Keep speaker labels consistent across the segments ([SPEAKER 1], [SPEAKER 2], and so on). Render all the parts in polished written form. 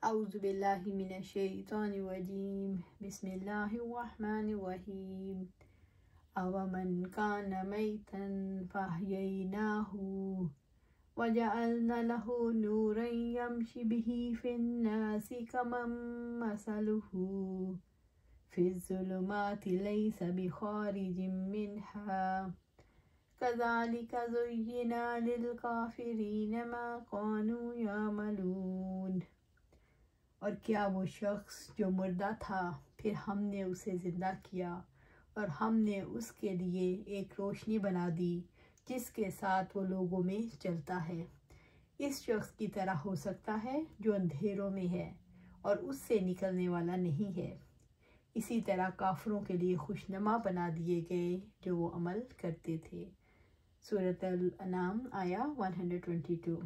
[SPEAKER 1] औज़ुबिल्लाहि मिनश्शैतानिर्रजीम बिस्मिल्लाहिर्रहमानिर्रहीम अवमन कान मैतन फअहयैनाहु वजअलना लहु नूरन यमशि बिही फिन्नासि कमन मसलुहु फिज़्ज़ुलुमाति लैसा बिखारिजिम मिन्हा कज़ालिका ज़ुय्यिना लिलकाफ़िरीन मा कानू यामलून। और क्या वो शख्स जो मुर्दा था फिर हमने उसे ज़िंदा किया और हमने उसके लिए एक रोशनी बना दी जिसके साथ वो लोगों में चलता है। इस शख्स की तरह हो सकता है जो अंधेरों में है और उससे निकलने वाला नहीं है। इसी तरह काफिरों के लिए खुशनुमा बना दिए गए जो वो अमल करते थे। सूरत अल-अनाम आया 122।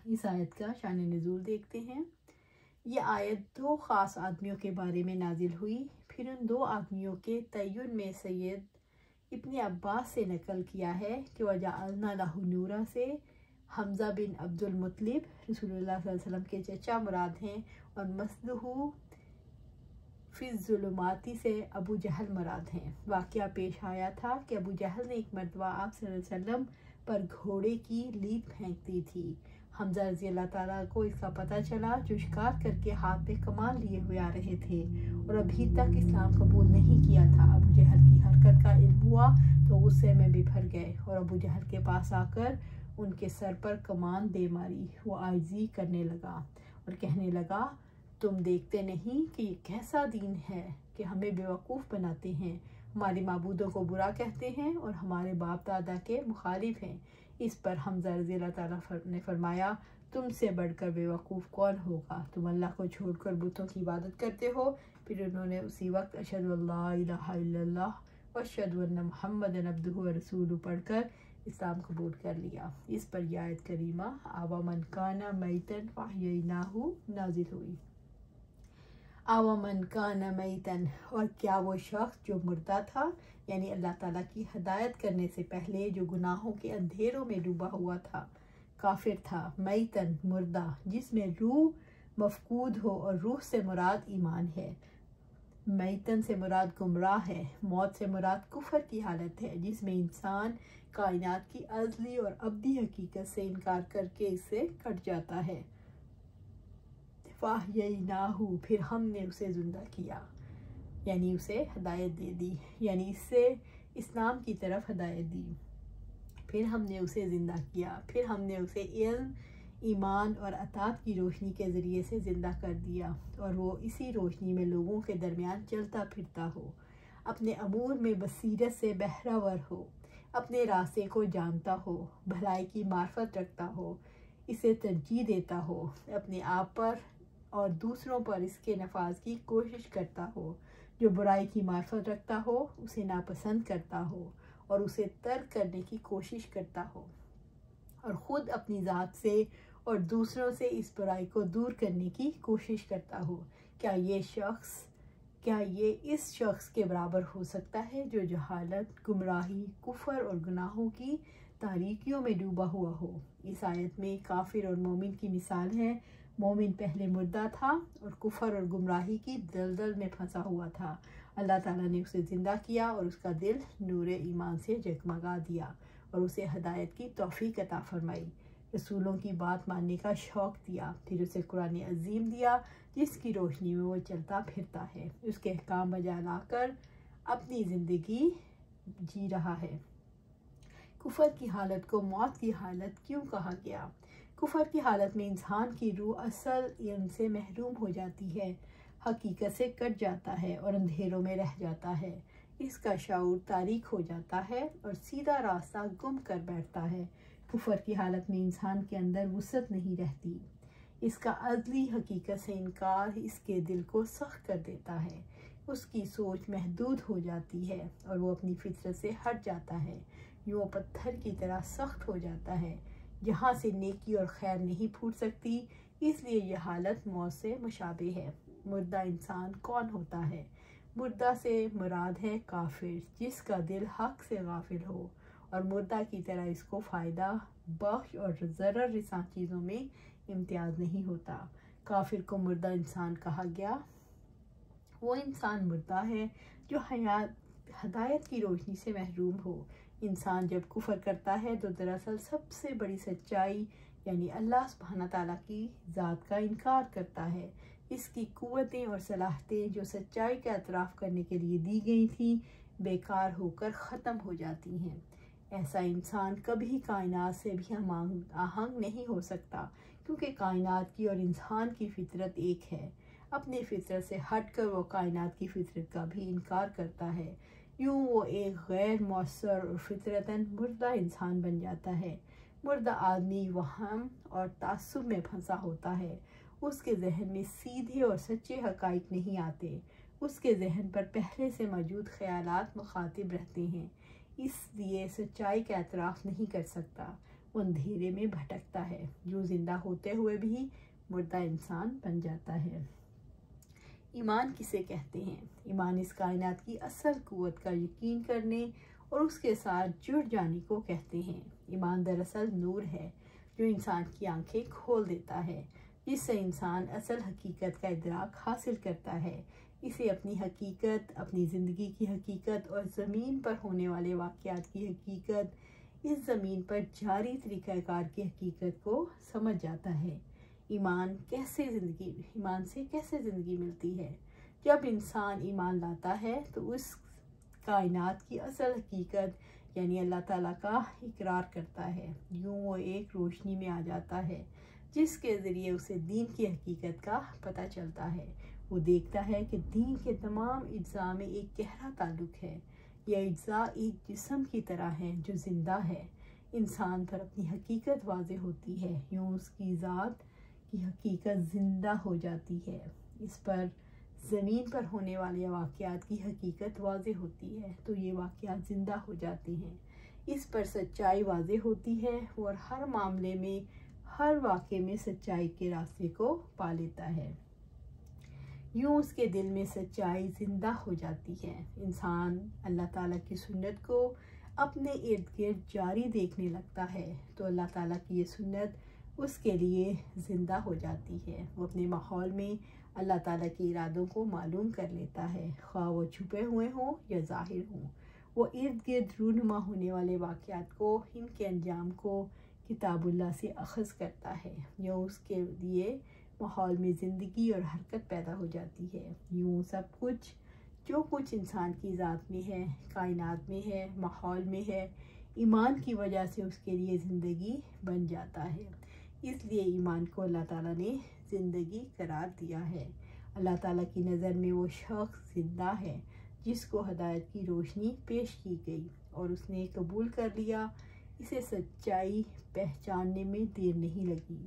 [SPEAKER 1] इस आयत का शान नुज़ूल देखते हैं। ये आयत दो ख़ास आदमियों के बारे में नाजिल हुई। फिर उन दो आदमियों के तय्युन में सैयद इब्ने अब्बास से नकल किया है कि वजअलना लहु नूरा से हमज़ा बिन अब्दुल मुत्तलिब रसूलुल्लाह सल्लल्लाहु अलैहि वसल्लम के चचा मुराद हैं और मसलुहु फिज़्ज़ुलुमाती से अबू जहल मुराद हैं। वाक़या पेश आया था कि अबू जहल ने एक मरतबा आप सल्लल्लाहु अलैहि वसल्लम पर घोड़े की लीद फेंक दी थी। हमज़ा रज़ी अल्लाह ताला को इसका पता चला जो शिकार करके हाथ में कमान लिए हुए आ रहे थे और अभी तक इस्लाम कबूल नहीं किया था। अबू जहल की हरकत का इल्म हुआ तो गुस्से में बिफर गए और अबू जहल के पास आकर उनके सर पर कमान दे मारी। वो आजिज़ी करने लगा और कहने लगा, तुम देखते नहीं कि ये कैसा दीन है कि हमें बेवकूफ़ बनाते हैं, हमारे माबूदों को बुरा कहते हैं और हमारे बाप दादा के मुखालिफ हैं। इस पर हमज़ा रज़ी अल्लाह ताला ने फरमाया, तुमसे बढ़कर बेवकूफ़ कौन होगा, तुम अल्लाह को छोड़कर बुतों की इबादत करते हो। फिर उन्होंने उसी वक्त अशहदु अल्ला इलाहा इल्लल्लाह व अशहदु अन्ना मुहम्मदन अब्दुहु व रसूलुहु पढ़कर इस्लाम कबूल कर लिया। इस पर यह आयत करीमा अवमन काना मैतन फअहयैनाहु नाजिल हुई। अवमन काना मैतन, और क्या वो शख्स जो मुर्दा था, यानी अल्लाह ताला की हदायत करने से पहले जो गुनाहों के अंधेरों में डूबा हुआ था, काफिर था। मैतन मुर्दा जिसमें रूह मफकूद हो और रूह से मुराद ईमान है। मैतन से मुराद गुमराह है। मौत से मुराद कुफर की हालत है जिसमें इंसान कायनात की अज़ली और अब्दी हकीकत से इनकार करके इससे कट जाता है। फ़अहयैनाहु, फिर हमने उसे ज़िंदा किया, यानी उसे हदायत दे दी, यानी इससे इस्लाम की तरफ हदायत दी। फिर हमने उसे ज़िंदा किया, फिर हमने उसे इल्म, ईमान और अतात की रोशनी के ज़रिए से ज़िंदा कर दिया और वो इसी रोशनी में लोगों के दरमियान चलता फिरता हो, अपने अमूर में बसीरत से बहरावर हो, अपने रास्ते को जानता हो, भलाई की मार्फत रखता हो, इसे तरजीह देता हो, अपने आप पर और दूसरों पर इसके नफाज की कोशिश करता हो, जो बुराई की मार्फत रखता हो, उसे नापसंद करता हो और उसे तर्क करने की कोशिश करता हो और ख़ुद अपनी ज़ात से और दूसरों से इस बुराई को दूर करने की कोशिश करता हो। क्या ये इस शख्स के बराबर हो सकता है जो जहालत, गुमराही, कुफर और गुनाहों की तारीकियों में डूबा हुआ हो। इस आयत में काफिर और मोमिन की मिसाल है। मोमिन पहले मुर्दा था और कुफर और गुमराही की दलदल में फंसा हुआ था। अल्लाह ताला ने उसे ज़िंदा किया और उसका दिल नूर ईमान से जगमगा दिया और उसे हदायत की तौफीक अता फरमाई, रसूलों की बात मानने का शौक़ दिया। फिर उसे कुरान अज़ीम दिया जिसकी रोशनी में वो चलता फिरता है, उसके अहकाम बजा लाकर अपनी ज़िंदगी जी रहा है। कुफर की हालत को मौत की हालत क्यों कहा गया? कुफर की हालत में इंसान की रूह असल इल्म से महरूम हो जाती है, हकीकत से कट जाता है और अंधेरों में रह जाता है। इसका शऊर तारीक हो जाता है और सीधा रास्ता गुम कर बैठता है। कुफर की हालत में इंसान के अंदर वुसअत नहीं रहती। इसका अज़ली हकीकत से इनकार इसके दिल को सख्त कर देता है। उसकी सोच महदूद हो जाती है और वो अपनी फितरत से हट जाता है। यूँ पत्थर की तरह सख्त हो जाता है जहाँ से नेकी और खैर नहीं फूट सकती। इसलिए यह हालत मौत से मुशाबे है। मुर्दा इंसान कौन होता है? मुर्दा से मुराद है काफिर जिसका दिल हक से गाफिल हो और मुर्दा की तरह इसको फ़ायदा, बख्श और ज़रर रिसा चीज़ों में इम्तियाज़ नहीं होता। काफिर को मुर्दा इंसान कहा गया। वो इंसान मुर्दा है जो हदायत की रोशनी से महरूम हो। इंसान जब कुफर करता है तो दरअसल सबसे बड़ी सच्चाई यानी अल्लाह सुब्हाना ताला की ज़ात का इनकार करता है। इसकी कुव्वतें और सलाहतें जो सच्चाई का एतराफ़ करने के लिए दी गई थी बेकार होकर ख़त्म हो जाती हैं। ऐसा इंसान कभी कायनात से भी आहंग नहीं हो सकता, क्योंकि कायनात की और इंसान की फितरत एक है। अपनी फितरत से हटकर वो कायनात की फितरत का भी इनकार करता है। यूँ वो एक गैर मौसर और फितरतन मुर्दा इंसान बन जाता है। मुर्दा आदमी वहम और तासुब में फंसा होता है। उसके जहन में सीधे और सच्चे हक़ाइक़ नहीं आते। उसके जहन पर पहले से मौजूद ख़यालात मुखातिब रहते हैं, इसलिए सच्चाई का एतराफ़ नहीं कर सकता। वो अंधेरे में भटकता है, जो ज़िंदा होते हुए भी मुर्दा इंसान बन जाता है। ईमान किसे कहते हैं? ईमान इस कायनात की असल कुव्वत का यकीन करने और उसके साथ जुड़ जाने को कहते हैं। ईमान दरअसल नूर है जो इंसान की आंखें खोल देता है, जिससे इंसान असल हकीकत का इदराक हासिल करता है। इसे अपनी हकीकत, अपनी ज़िंदगी की हकीकत और ज़मीन पर होने वाले वाक़यात की हकीकत, इस ज़मीन पर जारी तरीक़ाकार की हकीकत को समझ जाता है। ईमान से कैसे ज़िंदगी मिलती है? जब इंसान ईमान लाता है तो उस कायनात की असल हकीकत यानी अल्लाह ताला का इकरार करता है। यूँ वो एक रोशनी में आ जाता है जिसके ज़रिए उसे दीन की हकीकत का पता चलता है। वो देखता है कि दीन के तमाम अज्जा में एक गहरा ताल्लुक़ है। यह अज्जा एक जिस्म की तरह है जो ज़िंदा है। इंसान पर अपनी हकीकत वाज़ेह होती है, यूँ उसकी ज़ात की हकीकत ज़िंदा हो जाती है। इस पर ज़मीन पर होने वाले वाक़यात की हकीकत वाज़ेह होती है, तो ये वाक़यात ज़िंदा हो जाते हैं। इस पर सच्चाई वाज़ेह होती है और हर मामले में, हर वाक़े में सच्चाई के रास्ते को पा लेता है। यूँ उसके दिल में सच्चाई ज़िंदा हो जाती है। इंसान अल्लाह ताला की सुन्नत को अपने इर्द गिर्द जारी देखने लगता है तो अल्लाह ताला की ये सुन्नत उसके लिए ज़िंदा हो जाती है। वो अपने माहौल में अल्लाह ताला के इरादों को मालूम कर लेता है, ख्वाह वो छुपे हुए हों या ज़ाहिर हों। वो इर्द गिर्द रूनुमा होने वाले वाक़यात को, इनके अंजाम को किताबुल्लाह से अख़ज़ करता है। यह उसके लिए माहौल में ज़िंदगी और हरकत पैदा हो जाती है। यूँ सब कुछ जो कुछ इंसान की ज़ात में है, कायनात में है, माहौल में है, ईमान की वजह से उसके लिए ज़िंदगी बन जाता है। इसलिए ईमान को अल्लाह ताला ने ज़िंदगी करार दिया है। अल्लाह ताला की नज़र में वो शख्स ज़िंदा है जिसको हदायत की रोशनी पेश की गई और उसने कबूल कर लिया। इसे सच्चाई पहचानने में देर नहीं लगी।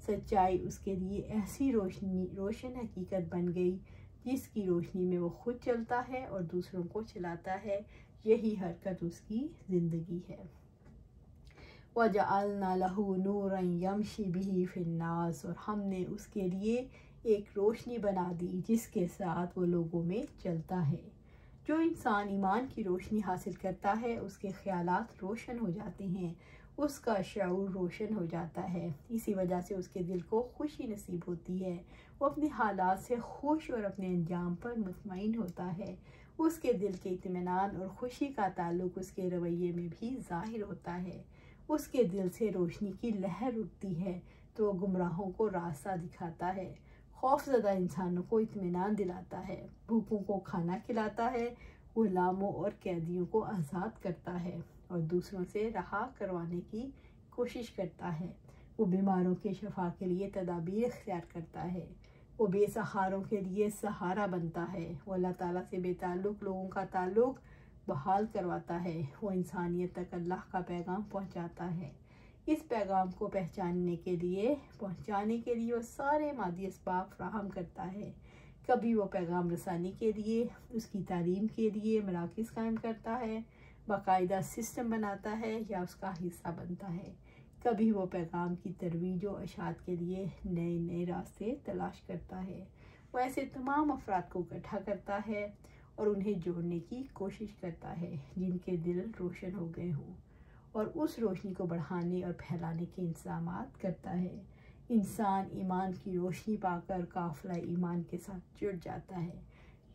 [SPEAKER 1] सच्चाई उसके लिए ऐसी रोशन हकीकत बन गई जिसकी रोशनी में वो खुद चलता है और दूसरों को चलाता है। यही हरकत उसकी ज़िंदगी है। वजअलना लहू नूरन यमशी बिही फिन्नास, और हमने उसके लिए एक रोशनी बना दी जिसके साथ वो लोगों में चलता है। जो इंसान ईमान की रोशनी हासिल करता है उसके ख्यालात रोशन हो जाते हैं, उसका शऊर रोशन हो जाता है। इसी वजह से उसके दिल को खुशी नसीब होती है। वो अपने हालात से खुश और अपने अंजाम पर मुतमईन होता है। उसके दिल के इत्मीनान और खुशी का ताल्लुक़ उसके रवैये में भी ज़ाहिर होता है। उसके दिल से रोशनी की लहर उठती है तो वो गुमराहों को रास्ता दिखाता है, खौफज़दा इंसानों को इत्मीनान दिलाता है, भूखों को खाना खिलाता है, गुलामों और कैदियों को आज़ाद करता है और दूसरों से रहा करवाने की कोशिश करता है। वो बीमारों के शफा के लिए तदाबीर इख्तियार करता है। वो बेसहारों के लिए सहारा बनता है। वो अल्लाह ताला से बेताल्लुक़ लोगों का ताल्लुक़ बहाल करवाता है। वो इंसानियत तक अल्लाह का पैगाम पहुंचाता है। इस पैगाम को पहुंचाने के लिए वो सारे मादी असबाब फ्राहम करता है। कभी वो पैगाम रसानी के लिए, उसकी तालीम के लिए मराकिज़ कायम करता है, बाकायदा सिस्टम बनाता है या उसका हिस्सा बनता है। कभी वो पैगाम की तरवीज व अशात के लिए नए नए रास्ते तलाश करता है। वो ऐसे तमाम अफराद को इकट्ठा करता है और उन्हें जोड़ने की कोशिश करता है जिनके दिल रोशन हो गए हों, और उस रोशनी को बढ़ाने और फैलाने के इंतज़ामात करता है। इंसान ईमान की रोशनी पाकर काफ़िला ईमान के साथ जुड़ जाता है।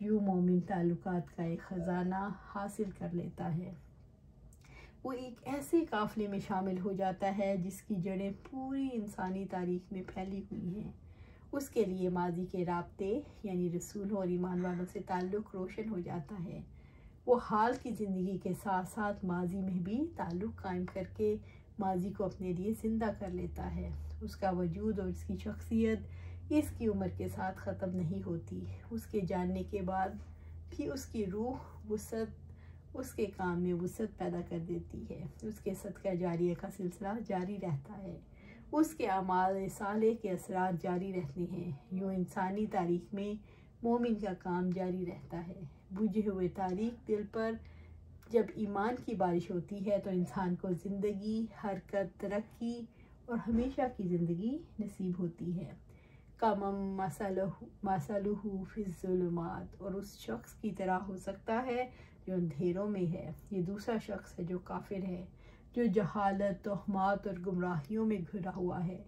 [SPEAKER 1] यूँ मोमिन ताल्लुकात का एक ख़जाना हासिल कर लेता है। वो एक ऐसे काफ़िले में शामिल हो जाता है जिसकी जड़ें पूरी इंसानी तारीख़ में फैली हुई हैं। उसके लिए माजी के राब्ते यानी रसूलों और ईमान वालों से ताल्लुक़ रोशन हो जाता है। वो हाल की ज़िंदगी के साथ साथ माजी में भी ताल्लुक़ कायम करके माजी को अपने लिए ज़िंदा कर लेता है। उसका वजूद और उसकी शख्सियत इसकी उम्र के साथ ख़त्म नहीं होती। उसके जानने के बाद भी उसकी रूह वुसअत उसके काम में वुसअत पैदा कर देती है। उसके सदका जारिया का सिलसिला जारी रहता है। उसके अमाल साले के असरार जारी रहते हैं। यूँ इंसानी तारीख़ में मोमिन का काम जारी रहता है। बुझे हुए तारीख़ दिल पर जब ईमान की बारिश होती है तो इंसान को ज़िंदगी, हरकत, तरक्की और हमेशा की ज़िंदगी नसीब होती है। कमम मसलहु फिज़्ज़ुलुमात, और उस शख्स की तरह हो सकता है जो अंधेरों में है। ये दूसरा शख्स है जो काफिर है, जो जहालत, तोहमात और गुमराहियों में घिरा हुआ है।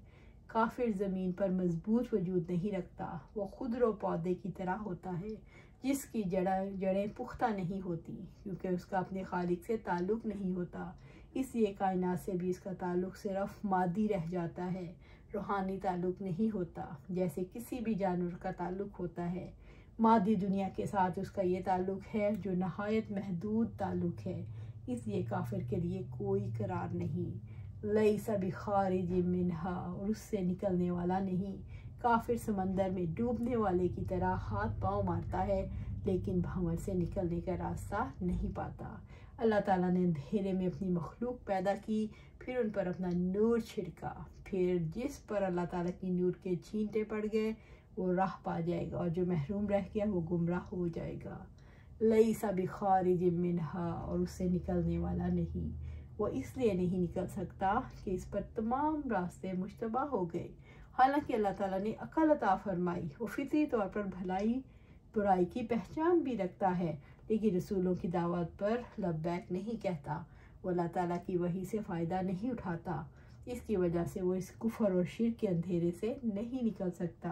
[SPEAKER 1] काफिर ज़मीन पर मजबूत वजूद नहीं रखता। वो खुदरो पौधे की तरह होता है जिसकी जड़ें पुख्ता नहीं होती, क्योंकि उसका अपने खालिक से ताल्लुक़ नहीं होता। इसलिए कायनात से भी इसका ताल्लुक़ सिर्फ मादी रह जाता है, रूहानी ताल्लुक़ नहीं होता, जैसे किसी भी जानवर का ताल्लुक़ होता है। मादी दुनिया के साथ उसका ये ताल्लुक़ है जो नहायत महदूद ताल्लुक़ है। इसलिए काफिर के लिए कोई करार नहीं। लैसा बिखारिज मिन्हा, और उससे निकलने वाला नहीं। काफिर समंदर में डूबने वाले की तरह हाथ पांव मारता है लेकिन भंवर से निकलने का रास्ता नहीं पाता। अल्लाह ताला ने अंधेरे में अपनी मखलूक पैदा की, फिर उन पर अपना नूर छिड़का। फिर जिस पर अल्लाह ताला की नूर के छींटे पड़ गए वो राह पा जाएगा, और जो महरूम रह गया वो गुमराह हो जाएगा। लैसा बिखारिज मिन्हा, और उससे निकलने वाला नहीं। वो इसलिए नहीं निकल सकता कि इस पर तमाम रास्ते मुश्तबा हो गए। हालांकि अल्लाह ताला ने अक़ल अता फरमाई, वो फितरी तौर पर भलाई बुराई की पहचान भी रखता है, लेकिन रसूलों की दावत पर लब्बैक नहीं कहता। वो अल्लाह ताला की वही से फ़ायदा नहीं उठाता। इसकी वजह से वो इस कुफर और शिर्क के अंधेरे से नहीं निकल सकता।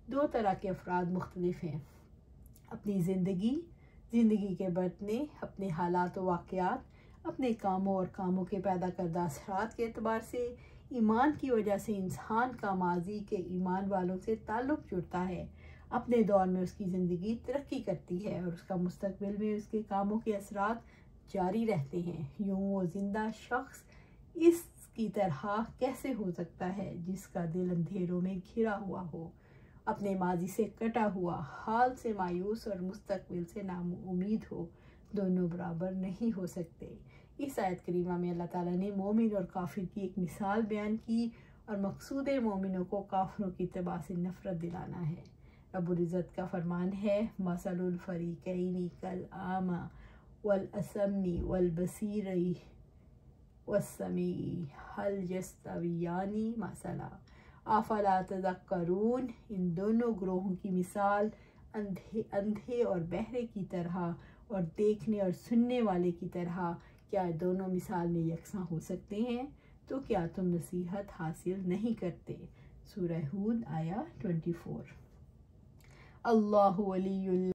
[SPEAKER 1] दो तरह के अफराद मुख्तलिफ हैं। अपनी ज़िंदगी के बरतने, अपने हालात व वाक़यात, अपने कामों और कामों के पैदा करदा असरात के एतबार से ईमान की वजह से इंसान का माजी के ईमान वालों से ताल्लुक़ जुड़ता है। अपने दौर में उसकी ज़िंदगी तरक्की करती है और उसका मुस्तकबिल में उसके कामों के असरात जारी रहते हैं। यूँ वो ज़िंदा शख्स इसकी तरह कैसे हो सकता है जिसका दिल अंधेरों में घिरा हुआ हो, अपने माजी से कटा हुआ, हाल से मायूस और मुस्तकबिल से नाउम्मीद हो। दोनों बराबर नहीं हो सकते। इस आयत करीमा में अल्लाह ताला ने मोमिन और काफिर की एक मिसाल बयान की, और मकसूद मोमिनों को काफिरों की इत्तिबा से नफ़रत दिलाना है। रब्बुल इज़्ज़त का फरमान है, मसलुल फ़रीक़ैनि कल आमा वल असमी वल बसीरी वस्समी हल यस्तवियानी मसला अफला तज़क्करून। इन दोनों ग्रोहों की मिसाल अंधे और बहरे की तरह और देखने और सुनने वाले की तरह, क्या दोनों मिसाल में यकसा हो सकते हैं? तो क्या तुम नसीहत हासिल नहीं करते? सूरह हूद आया 24। अल्लाहु वलियुल